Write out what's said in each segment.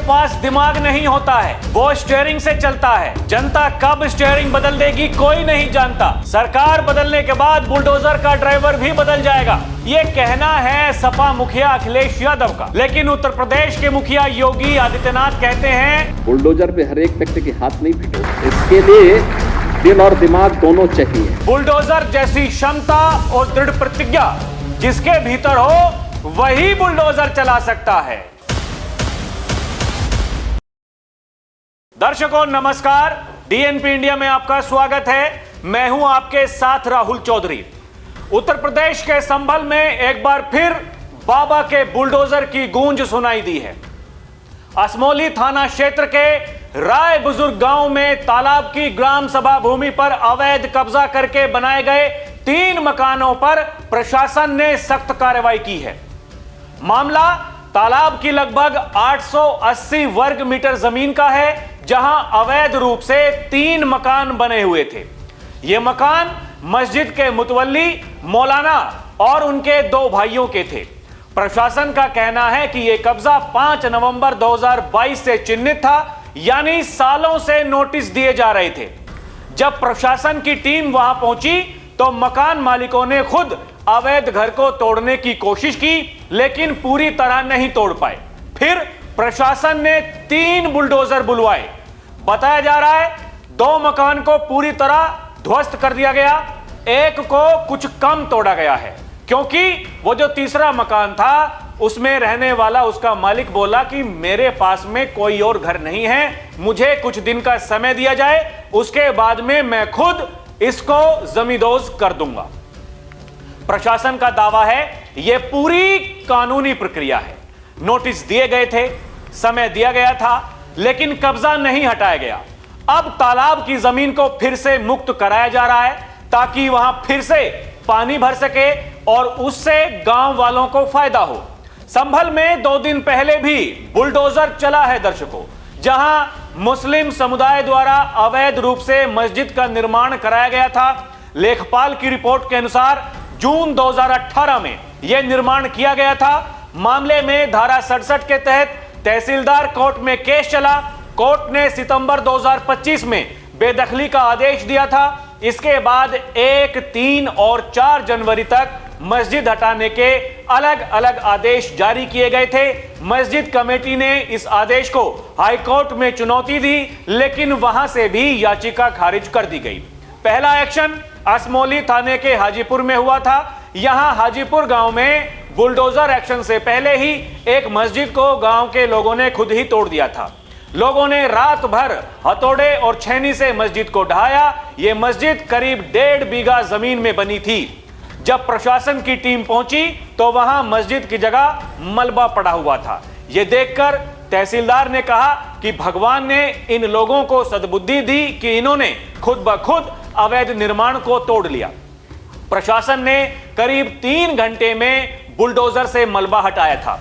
पास दिमाग नहीं होता है, वो स्टीयरिंग से चलता है। जनता कब स्टीयरिंग बदल देगी कोई नहीं जानता। सरकार बदलने के बाद बुलडोजर का ड्राइवर भी बदल जाएगा, ये कहना है सपा मुखिया अखिलेश यादव का। लेकिन उत्तर प्रदेश के मुखिया योगी आदित्यनाथ कहते हैं बुलडोजर पे हर एक व्यक्ति के हाथ नहीं फिटे, इसके लिए दिल और दिमाग दोनों चाहिए। बुलडोजर जैसी क्षमता और दृढ़ प्रतिज्ञा जिसके भीतर हो वही बुलडोजर चला सकता है। दर्शकों नमस्कार, डीएनपी इंडिया में आपका स्वागत है। मैं हूं आपके साथ राहुल चौधरी। उत्तर प्रदेश के संभल में एक बार फिर बाबा के बुलडोजर की गूंज सुनाई दी है। असमोली थाना क्षेत्र के राय बुजुर्ग गांव में तालाब की ग्राम सभा भूमि पर अवैध कब्जा करके बनाए गए 3 मकानों पर प्रशासन ने सख्त कार्रवाई की है। मामला तालाब की लगभग 880 वर्ग मीटर जमीन का है, जहां अवैध रूप से 3 मकान बने हुए थे। ये मकान मस्जिद के मुतवल्ली मौलाना और उनके 2 भाइयों के थे। प्रशासन का कहना है कि यह कब्जा 5 नवंबर 2022 से चिन्हित था, यानी सालों से नोटिस दिए जा रहे थे। जब प्रशासन की टीम वहां पहुंची तो मकान मालिकों ने खुद अवैध घर को तोड़ने की कोशिश की, लेकिन पूरी तरह नहीं तोड़ पाए। फिर प्रशासन ने 3 बुलडोजर बुलवाए। बताया जा रहा है 2 मकान को पूरी तरह ध्वस्त कर दिया गया, एक को कुछ कम तोड़ा गया है, क्योंकि वो जो तीसरा मकान था उसमें रहने वाला उसका मालिक बोला कि मेरे पास में कोई और घर नहीं है, मुझे कुछ दिन का समय दिया जाए, उसके बाद में मैं खुद इसको जमींदोज कर दूंगा। प्रशासन का दावा है यह पूरी कानूनी प्रक्रिया है। नोटिस दिए गए थे, समय दिया गया था, लेकिन कब्जा नहीं हटाया गया। अब तालाब की जमीन को फिर से मुक्त कराया जा रहा है ताकि वहां फिर से पानी भर सके और उससे गांव वालों को फायदा हो। संभल में 2 दिन पहले भी बुलडोजर चला है दर्शकों, जहां मुस्लिम समुदाय द्वारा अवैध रूप से मस्जिद का निर्माण कराया गया था। लेखपाल की रिपोर्ट के अनुसार जून 2018 में यह निर्माण किया गया था। मामले में धारा 67 के तहत तहसीलदार कोर्ट में केस चला। कोर्ट ने सितंबर 2025 में बेदखली का आदेश दिया था। इसके बाद 1, 3 और 4 जनवरी तक मस्जिद हटाने के अलग अलग आदेश जारी किए गए थे। मस्जिद कमेटी ने इस आदेश को हाईकोर्ट में चुनौती दी, लेकिन वहां से भी याचिका खारिज कर दी गई। पहला एक्शन असमोली थाने के हाजीपुर में हुआ था। यहां हाजीपुर गांव में बुलडोजर एक्शन से पहले ही एक मस्जिद को गांव के लोगों ने खुद ही तोड़ दिया था। लोगों ने रात भर हथौड़े और छेनी से मस्जिद को ढहाया। यह मस्जिद करीब 1.5 बीघा जमीन में बनी थी। जब प्रशासन की टीम पहुंची तो वहां मस्जिद की जगह मलबा पड़ा हुआ था। यह देखकर तहसीलदार ने कहा कि भगवान ने इन लोगों को सद्बुद्धि दी कि इन्होंने खुद ब खुद अवैध निर्माण को तोड़ लिया। प्रशासन ने करीब 3 घंटे में बुलडोजर से मलबा हटाया था।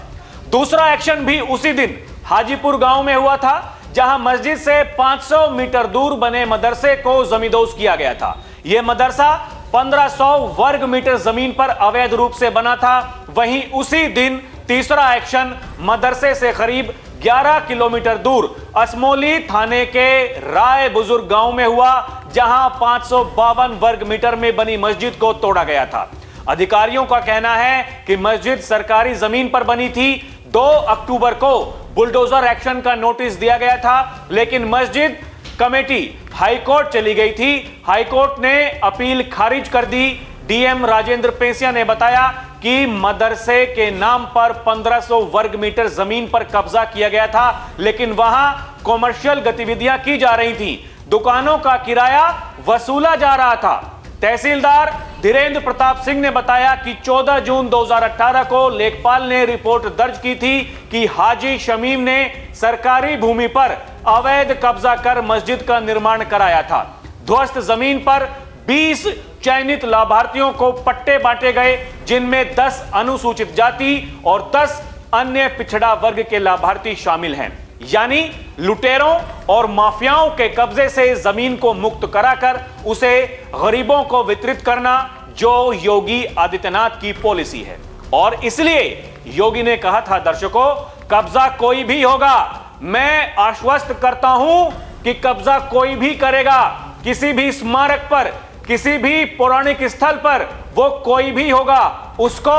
दूसरा एक्शन भी उसी दिन हाजीपुर गांव में हुआ था, जहां मस्जिद से 500 मीटर दूर बने मदरसे को जमींदोज किया गया था। यह मदरसा 1500 वर्ग मीटर जमीन पर अवैध रूप से बना था। वहीं उसी दिन तीसरा एक्शन मदरसे से करीब 11 किलोमीटर दूर असमोली थाने के राय बुजुर्ग गांव में हुआ, जहां 552 वर्ग मीटर में बनी मस्जिद को तोड़ा गया था। अधिकारियों का कहना है कि मस्जिद सरकारी जमीन पर बनी थी। 2 अक्टूबर को बुलडोजर एक्शन का नोटिस दिया गया था, लेकिन मस्जिद कमेटी हाईकोर्ट चली गई थी। हाईकोर्ट ने अपील खारिज कर दी। डीएम राजेंद्र पेसिया ने बताया कि मदरसे के नाम पर 1500 वर्ग मीटर जमीन पर कब्जा किया गया था, लेकिन वहां कॉमर्शियल गतिविधियां की जा रही थी। दुकानों का किराया वसूला जा रहा था। तहसीलदार धीरेन्द्र प्रताप सिंह ने बताया कि 14 जून 2018 को लेखपाल ने रिपोर्ट दर्ज की थी कि हाजी शमीम ने सरकारी भूमि पर अवैध कब्जा कर मस्जिद का निर्माण कराया था। ध्वस्त जमीन पर 20 चयनित लाभार्थियों को पट्टे बांटे गए, जिनमें 10 अनुसूचित जाति और 10 अन्य पिछड़ा वर्ग के लाभार्थी शामिल हैं। यानी लुटेरों और माफियाओं के कब्जे से जमीन को मुक्त कराकर उसे गरीबों को वितरित करना जो योगी आदित्यनाथ की पॉलिसी है। और इसलिए योगी ने कहा था, दर्शकों, कब्जा कोई भी होगा मैं आश्वस्त करता हूं कि कब्जा कोई भी करेगा किसी भी स्मारक पर, किसी भी पौराणिक स्थल पर, वो कोई भी होगा, उसको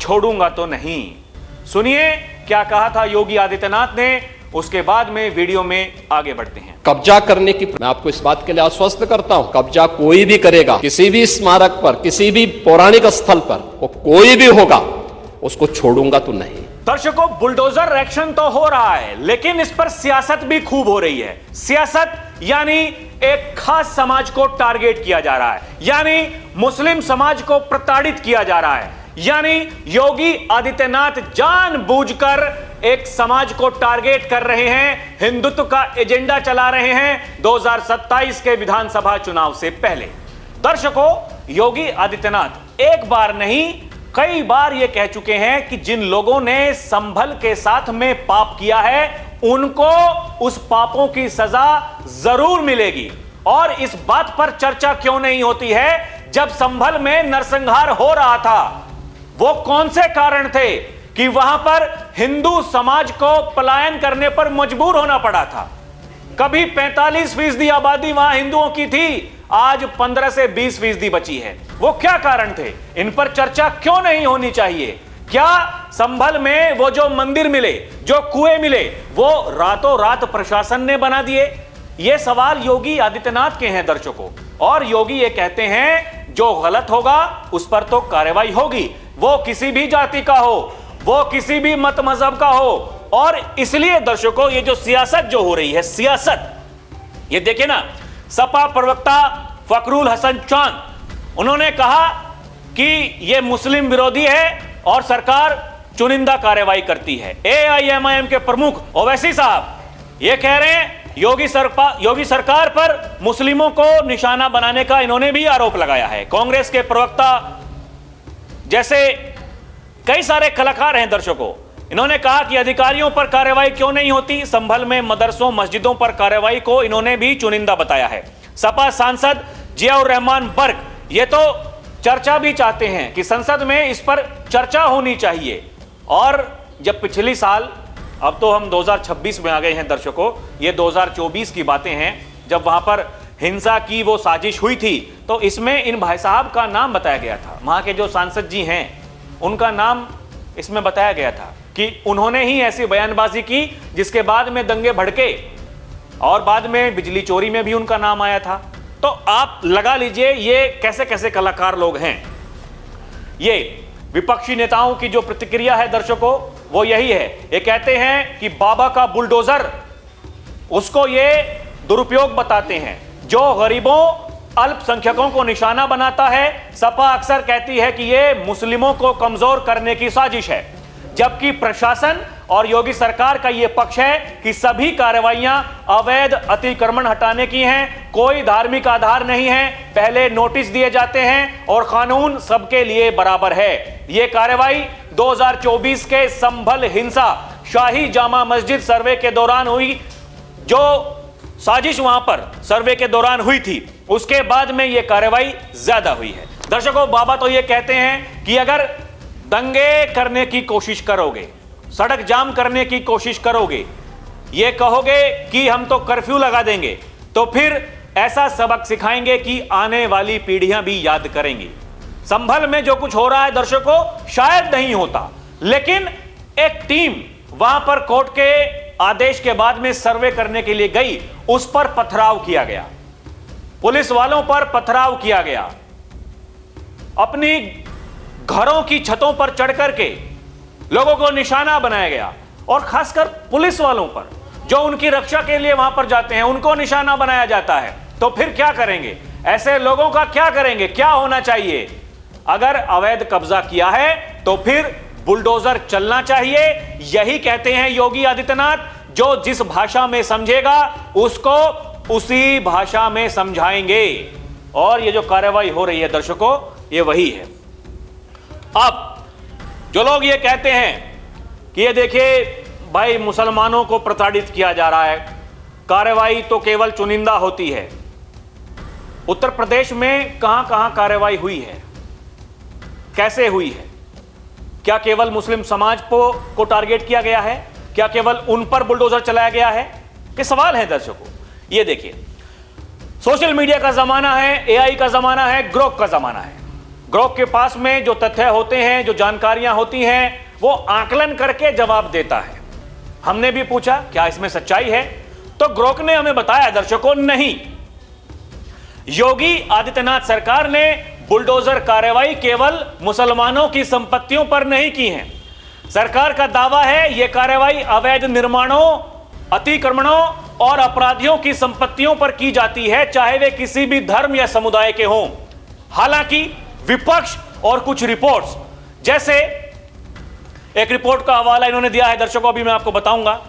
छोड़ूंगा तो नहीं। सुनिए क्या कहा था योगी आदित्यनाथ ने, उसके बाद में वीडियो में आगे बढ़ते हैं। कब्जा करने की मैं आपको इस बात के लिए आश्वस्त करता हूं, कब्जा कोई भी करेगा किसी भी स्मारक पर, किसी भी पौराणिक स्थल पर, वो कोई भी होगा, उसको छोड़ूंगा तो नहीं। दर्शकों, बुलडोजर एक्शन तो हो रहा है, लेकिन इस पर सियासत भी खूब हो रही है। सियासत यानी एक खास समाज को टारगेट किया जा रहा है, यानी मुस्लिम समाज को प्रताड़ित किया जा रहा है, यानी योगी आदित्यनाथ जानबूझकर एक समाज को टारगेट कर रहे हैं, हिंदुत्व का एजेंडा चला रहे हैं 2027 के विधानसभा चुनाव से पहले। दर्शकों, योगी आदित्यनाथ एक बार नहीं कई बार यह कह चुके हैं कि जिन लोगों ने संभल के साथ में पाप किया है उनको उस पापों की सजा जरूर मिलेगी। और इस बात पर चर्चा क्यों नहीं होती है? जब संभल में नरसंहार हो रहा था, वो कौन से कारण थे कि वहां पर हिंदू समाज को पलायन करने पर मजबूर होना पड़ा था? कभी 45% आबादी वहां हिंदुओं की थी, आज 15 से 20% बची है। वो क्या कारण थे? इन पर चर्चा क्यों नहीं होनी चाहिए? क्या संभल में वो जो मंदिर मिले, जो कुएं मिले, वो रातों रात प्रशासन ने बना दिए? ये सवाल योगी आदित्यनाथ के हैं दर्शकों। और योगी ये कहते हैं जो गलत होगा उस पर तो कार्रवाई होगी, वो किसी भी जाति का हो, वो किसी भी मत मजहब का हो। और इसलिए दर्शकों, ये जो सियासत जो हो रही है, सियासत, ये देखिए ना, सपा प्रवक्ता फखरुल हसन चांद, उन्होंने कहा कि यह मुस्लिम विरोधी है और सरकार चुनिंदा कार्रवाई करती है। एआईएमआईएम के प्रमुख ओवैसी साहब ये कह रहे हैं योगी सरकार पर मुस्लिमों को निशाना बनाने का इन्होंने भी आरोप लगाया है। कांग्रेस के प्रवक्ता जैसे कई सारे कलाकार हैं दर्शकों, इन्होंने कहा कि अधिकारियों पर कार्रवाई क्यों नहीं होती। संभल में मदरसों मस्जिदों पर कार्रवाई को इन्होंने भी चुनिंदा बताया है। सपा सांसद जियाउर रहमान बर्क ये तो चर्चा भी चाहते हैं कि संसद में इस पर चर्चा होनी चाहिए। और जब पिछली साल, अब तो हम 2026 में आ गए हैं दर्शकों, ये 2024 की बातें हैं, जब वहां पर हिंसा की वो साजिश हुई थी, तो इसमें इन भाई साहब का नाम बताया गया था। वहां के जो सांसद जी हैं उनका नाम इसमें बताया गया था कि उन्होंने ही ऐसी बयानबाजी की जिसके बाद में दंगे भड़के और बाद में बिजली चोरी में भी उनका नाम आया था। तो आप लगा लीजिए ये कैसे कैसे कलाकार लोग हैं। ये विपक्षी नेताओं की जो प्रतिक्रिया है दर्शकों वो यही है, ये कहते हैं कि बाबा का बुलडोजर, उसको ये दुरुपयोग बताते हैं जो गरीबों अल्पसंख्यकों को निशाना बनाता है। सपा अक्सर कहती है कि ये मुस्लिमों को कमजोर करने की साजिश है, जबकि प्रशासन और योगी सरकार का यह पक्ष है कि सभी कार्रवाइयां अवैध अतिक्रमण हटाने की हैं, कोई धार्मिक आधार नहीं है, पहले नोटिस दिए जाते हैं और कानून सबके लिए बराबर है। यह कार्रवाई 2024 के संभल हिंसा शाही जामा मस्जिद सर्वे के दौरान हुई, जो साजिश वहां पर सर्वे के दौरान हुई थी, उसके बाद में यह कार्रवाई ज्यादा हुई है। दर्शकों, बाबा तो यह कहते हैं कि अगर दंगे करने की कोशिश करोगे, सड़क जाम करने की कोशिश करोगे, ये कहोगे कि हम तो कर्फ्यू लगा देंगे, तो फिर ऐसा सबक सिखाएंगे कि आने वाली पीढ़ियां भी याद करेंगी। संभल में जो कुछ हो रहा है दर्शकों शायद नहीं होता, लेकिन एक टीम वहां पर कोर्ट के आदेश के बाद में सर्वे करने के लिए गई, उस पर पथराव किया गया, पुलिस वालों पर पथराव किया गया, अपनी घरों की छतों पर चढ़ करके लोगों को निशाना बनाया गया, और खासकर पुलिस वालों पर जो उनकी रक्षा के लिए वहां पर जाते हैं उनको निशाना बनाया जाता है। तो फिर क्या करेंगे? ऐसे लोगों का क्या करेंगे? क्या होना चाहिए? अगर अवैध कब्जा किया है तो फिर बुलडोजर चलना चाहिए। यही कहते हैं योगी आदित्यनाथ, जो जिस भाषा में समझेगा उसको उसी भाषा में समझाएंगे। और ये जो कार्रवाई हो रही है दर्शकों, ये वही है। अब जो लोग ये कहते हैं कि ये देखिए भाई मुसलमानों को प्रताड़ित किया जा रहा है, कार्रवाई तो केवल चुनिंदा होती है। उत्तर प्रदेश में कहां कहां कार्रवाई हुई है, कैसे हुई है? क्या केवल मुस्लिम समाज को टारगेट किया गया है? क्या केवल उन पर बुलडोजर चलाया गया है? ये सवाल है दर्शकों। ये देखिए, सोशल मीडिया का जमाना है, एआई का जमाना है, ग्रोक का जमाना है। ग्रोक के पास में जो तथ्य होते हैं, जो जानकारियां होती हैं, वो आकलन करके जवाब देता है। हमने भी पूछा क्या इसमें सच्चाई है, तो ग्रोक ने हमें बताया दर्शकों, नहीं। योगी आदित्यनाथ सरकार ने बुलडोजर कार्रवाई केवल मुसलमानों की संपत्तियों पर नहीं की है। सरकार का दावा है यह कार्रवाई अवैध निर्माणों, अतिक्रमणों और अपराधियों की संपत्तियों पर की जाती है, चाहे वे किसी भी धर्म या समुदाय के हों। हालांकि विपक्ष और कुछ रिपोर्ट्स, जैसे एक रिपोर्ट का हवाला इन्होंने दिया है दर्शकों, अभी मैं आपको बताऊंगा,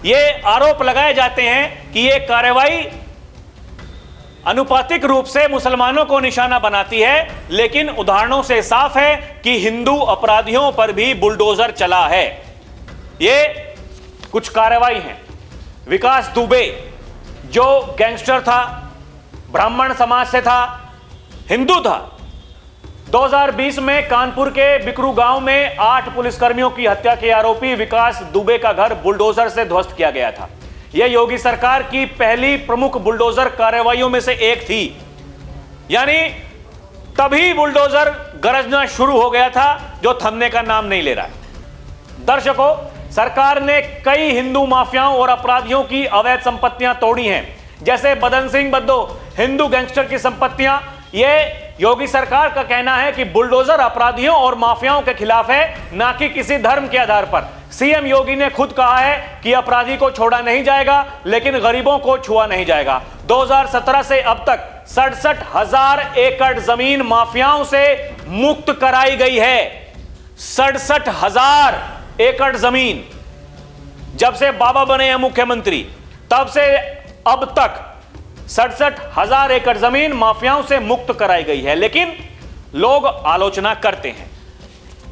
ये आरोप लगाए जाते हैं कि यह कार्रवाई अनुपातिक रूप से मुसलमानों को निशाना बनाती है, लेकिन उदाहरणों से साफ है कि हिंदू अपराधियों पर भी बुलडोजर चला है। ये कुछ कार्रवाई हैं। विकास दुबे जो गैंगस्टर था, ब्राह्मण समाज से था, हिंदू था, 2020 में कानपुर के बिकरू गांव में 8 पुलिसकर्मियों की हत्या के आरोपी विकास दुबे का घर बुलडोजर से ध्वस्त किया गया था। यह योगी सरकार की पहली प्रमुख बुलडोजर कार्रवाइयों में से एक थी। यानी तभी बुलडोजर गरजना शुरू हो गया था, जो थमने का नाम नहीं ले रहा है। दर्शकों, सरकार ने कई हिंदू माफियाओं और अपराधियों की अवैध संपत्तियां तोड़ी हैं, जैसे बदन सिंह बद्दो हिंदू गैंगस्टर की संपत्तियां। यह योगी सरकार का कहना है कि बुलडोजर अपराधियों और माफियाओं के खिलाफ है, ना कि किसी धर्म के आधार पर। सीएम योगी ने खुद कहा है कि अपराधी को छोड़ा नहीं जाएगा, लेकिन गरीबों को छुआ नहीं जाएगा। 2017 से अब तक 67,000 एकड़ जमीन माफियाओं से मुक्त कराई गई है। 67,000 एकड़ जमीन। जब से बाबा बने हैं मुख्यमंत्री, तब से अब तक 67,000 एकड़ जमीन माफियाओं से मुक्त कराई गई है, लेकिन लोग आलोचना करते हैं।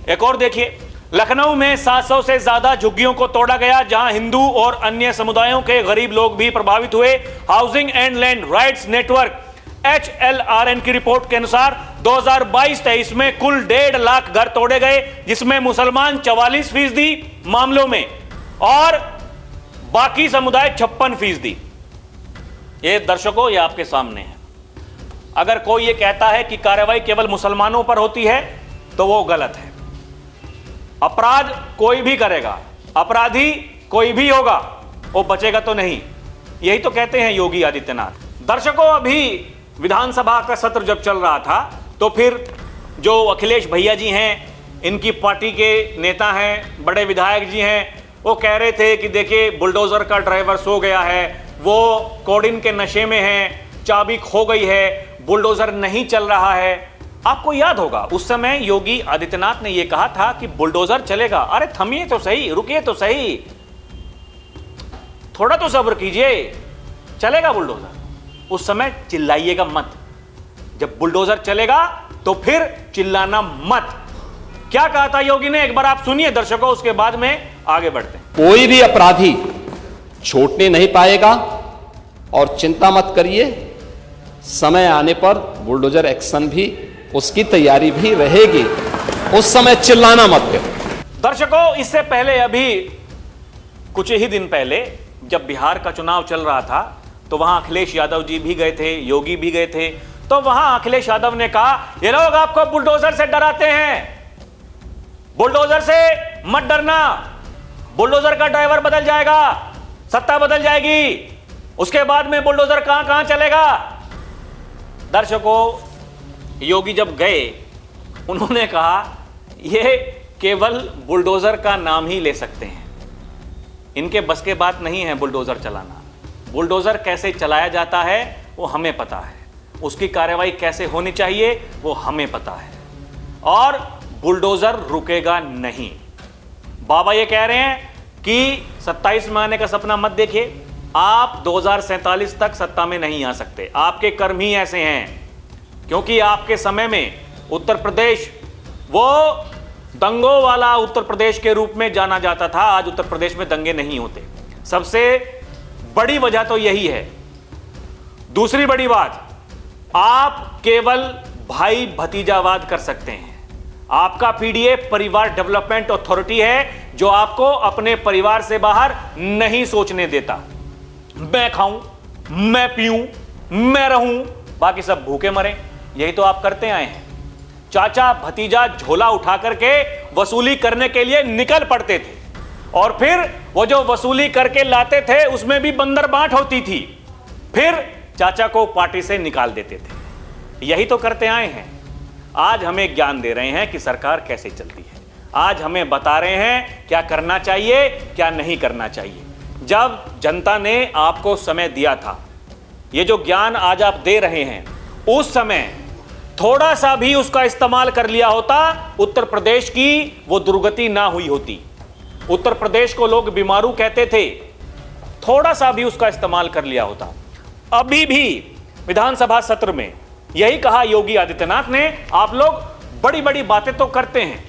एक और देखिए, लखनऊ में 700 से ज्यादा झुग्गियों को तोड़ा गया, जहां हिंदू और अन्य समुदायों के गरीब लोग भी प्रभावित हुए। Housing and land rights network HLRN की रिपोर्ट के अनुसार 2022-23 में कुल 1.5 लाख घर तोड़े गए, जिसमें मुसलमान 44% मामलों में और बाकी समुदाय 56%। ये दर्शकों, ये आपके सामने है। अगर कोई ये कहता है कि कार्रवाई केवल मुसलमानों पर होती है, तो वो गलत है। अपराध कोई भी करेगा, अपराधी कोई भी होगा, वो बचेगा तो नहीं। यही तो कहते हैं योगी आदित्यनाथ। दर्शकों, अभी विधानसभा का सत्र जब चल रहा था, तो फिर जो अखिलेश भैया जी हैं, इनकी पार्टी के नेता हैं, बड़े विधायक जी हैं, वो कह रहे थे कि देखिए बुलडोजर का ड्राइवर सो गया है, वो कोडिन के नशे में है, चाबी खो गई है, बुलडोजर नहीं चल रहा है। आपको याद होगा उस समय योगी आदित्यनाथ ने यह कहा था कि बुलडोजर चलेगा। अरे थमिए तो सही, रुकिए तो सही, थोड़ा तो सब्र कीजिए, चलेगा बुलडोजर। उस समय चिल्लाइएगा मत। जब बुलडोजर चलेगा तो फिर चिल्लाना मत। क्या कहा था योगी ने, एक बार आप सुनिए दर्शकों, उसके बाद में आगे बढ़ते हैं। कोई भी अपराधी छूटने नहीं पाएगा और चिंता मत करिए, समय आने पर बुलडोजर एक्शन भी, उसकी तैयारी भी रहेगी, उस समय चिल्लाना मत करो। दर्शकों, इससे पहले अभी कुछ ही दिन पहले जब बिहार का चुनाव चल रहा था, तो वहां अखिलेश यादव जी भी गए थे, योगी भी गए थे। तो वहां अखिलेश यादव ने कहा ये लोग आपको बुलडोजर से डराते हैं, बुलडोजर से मत डरना, बुलडोजर का ड्राइवर बदल जाएगा, सत्ता बदल जाएगी, उसके बाद में बुलडोजर कहां कहां चलेगा। दर्शकों, योगी जब गए, उन्होंने कहा ये केवल बुलडोजर का नाम ही ले सकते हैं, इनके बस के बात नहीं है बुलडोजर चलाना। बुलडोजर कैसे चलाया जाता है वो हमें पता है, उसकी कार्रवाई कैसे होनी चाहिए वो हमें पता है, और बुलडोजर रुकेगा नहीं। बाबा ये कह रहे हैं कि 27 में आने का सपना मत देखिए, आप 2047 तक सत्ता में नहीं आ सकते, आपके कर्म ही ऐसे हैं। क्योंकि आपके समय में उत्तर प्रदेश वो दंगों वाला उत्तर प्रदेश के रूप में जाना जाता था, आज उत्तर प्रदेश में दंगे नहीं होते। सबसे बड़ी वजह तो यही है। दूसरी बड़ी बात, आप केवल भाई भतीजावाद कर सकते हैं, आपका पीडीए परिवार डेवलपमेंट अथॉरिटी है, जो आपको अपने परिवार से बाहर नहीं सोचने देता। मैं खाऊं, मैं पीऊं, मैं रहूं, बाकी सब भूखे मरें, यही तो आप करते आए हैं। चाचा भतीजा झोला उठा करके वसूली करने के लिए निकल पड़ते थे, और फिर वो जो वसूली करके लाते थे उसमें भी बंदर बांट होती थी, फिर चाचा को पार्टी से निकाल देते थे। यही तो करते आए हैं। आज हमें ज्ञान दे रहे हैं कि सरकार कैसे चलती है, आज हमें बता रहे हैं क्या करना चाहिए, क्या नहीं करना चाहिए। जब जनता ने आपको समय दिया था, ये जो ज्ञान आज आप दे रहे हैं, उस समय थोड़ा सा भी उसका इस्तेमाल कर लिया होता, उत्तर प्रदेश की वो दुर्गति ना हुई होती। उत्तर प्रदेश को लोग बीमारू कहते थे, थोड़ा सा भी उसका इस्तेमाल कर लिया होता। अभी भी विधानसभा सत्र में यही कहा योगी आदित्यनाथ ने, आप लोग बड़ी बड़ी बातें तो करते हैं,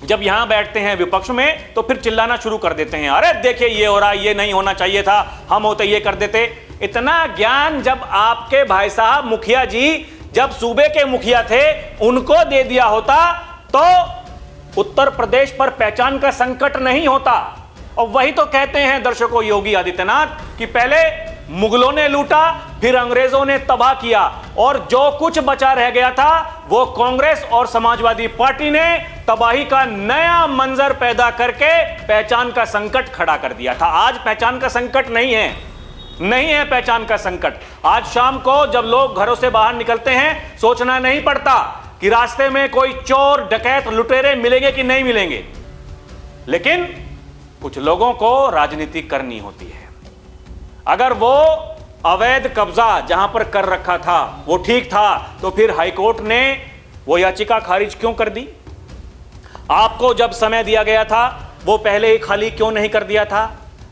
जब यहां बैठते हैं विपक्ष में तो फिर चिल्लाना शुरू कर देते हैं, अरे देखिए ये हो रहा, ये नहीं होना चाहिए था, हम होते ये कर देते। इतना ज्ञान जब आपके भाई साहब मुखिया जी जब सूबे के मुखिया थे उनको दे दिया होता तो उत्तर प्रदेश पर पहचान का संकट नहीं होता। और वही तो कहते हैं दर्शकों योगी आदित्यनाथ कि पहले मुगलों ने लूटा, फिर अंग्रेजों ने तबाह किया, और जो कुछ बचा रह गया था वो कांग्रेस और समाजवादी पार्टी ने तबाही का नया मंजर पैदा करके पहचान का संकट खड़ा कर दिया था। आज पहचान का संकट नहीं है, नहीं है पहचान का संकट। आज शाम को जब लोग घरों से बाहर निकलते हैं, सोचना नहीं पड़ता कि रास्ते में कोई चोर डकैत लुटेरे मिलेंगे कि नहीं मिलेंगे, लेकिन कुछ लोगों को राजनीति करनी होती है। अगर वो अवैध कब्जा जहां पर कर रखा था वो ठीक था, तो फिर हाईकोर्ट ने वो याचिका खारिज क्यों कर दी? आपको जब समय दिया गया था वो पहले ही खाली क्यों नहीं कर दिया था?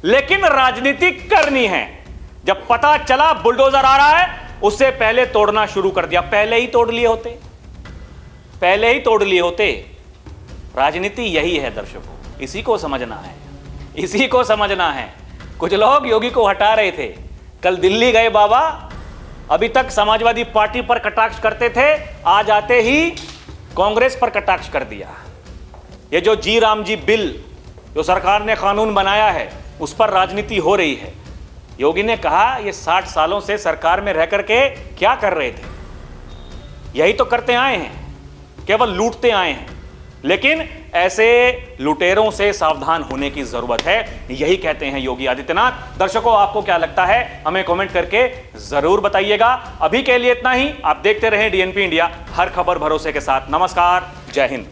लेकिन राजनीति करनी है। जब पता चला बुलडोजर आ रहा है, उससे पहले तोड़ना शुरू कर दिया। पहले ही तोड़ लिए होते, पहले ही तोड़ लिए होते। राजनीति यही है दर्शकों, इसी को समझना है, इसी को समझना है। कुछ लोग योगी को हटा रहे थे, कल दिल्ली गए बाबा, अभी तक समाजवादी पार्टी पर कटाक्ष करते थे, आज आते ही कांग्रेस पर कटाक्ष कर दिया। ये जो जी राम जी बिल जो सरकार ने कानून बनाया है, उस पर राजनीति हो रही है। योगी ने कहा ये 60 सालों से सरकार में रह करके क्या कर रहे थे? यही तो करते आए हैं, केवल लूटते आए हैं। लेकिन ऐसे लुटेरों से सावधान होने की जरूरत है, यही कहते हैं योगी आदित्यनाथ। दर्शकों, आपको क्या लगता है हमें कमेंट करके जरूर बताइएगा। अभी के लिए इतना ही। आप देखते रहें डीएनपी इंडिया, हर खबर भरोसे के साथ। नमस्कार, जय हिंद।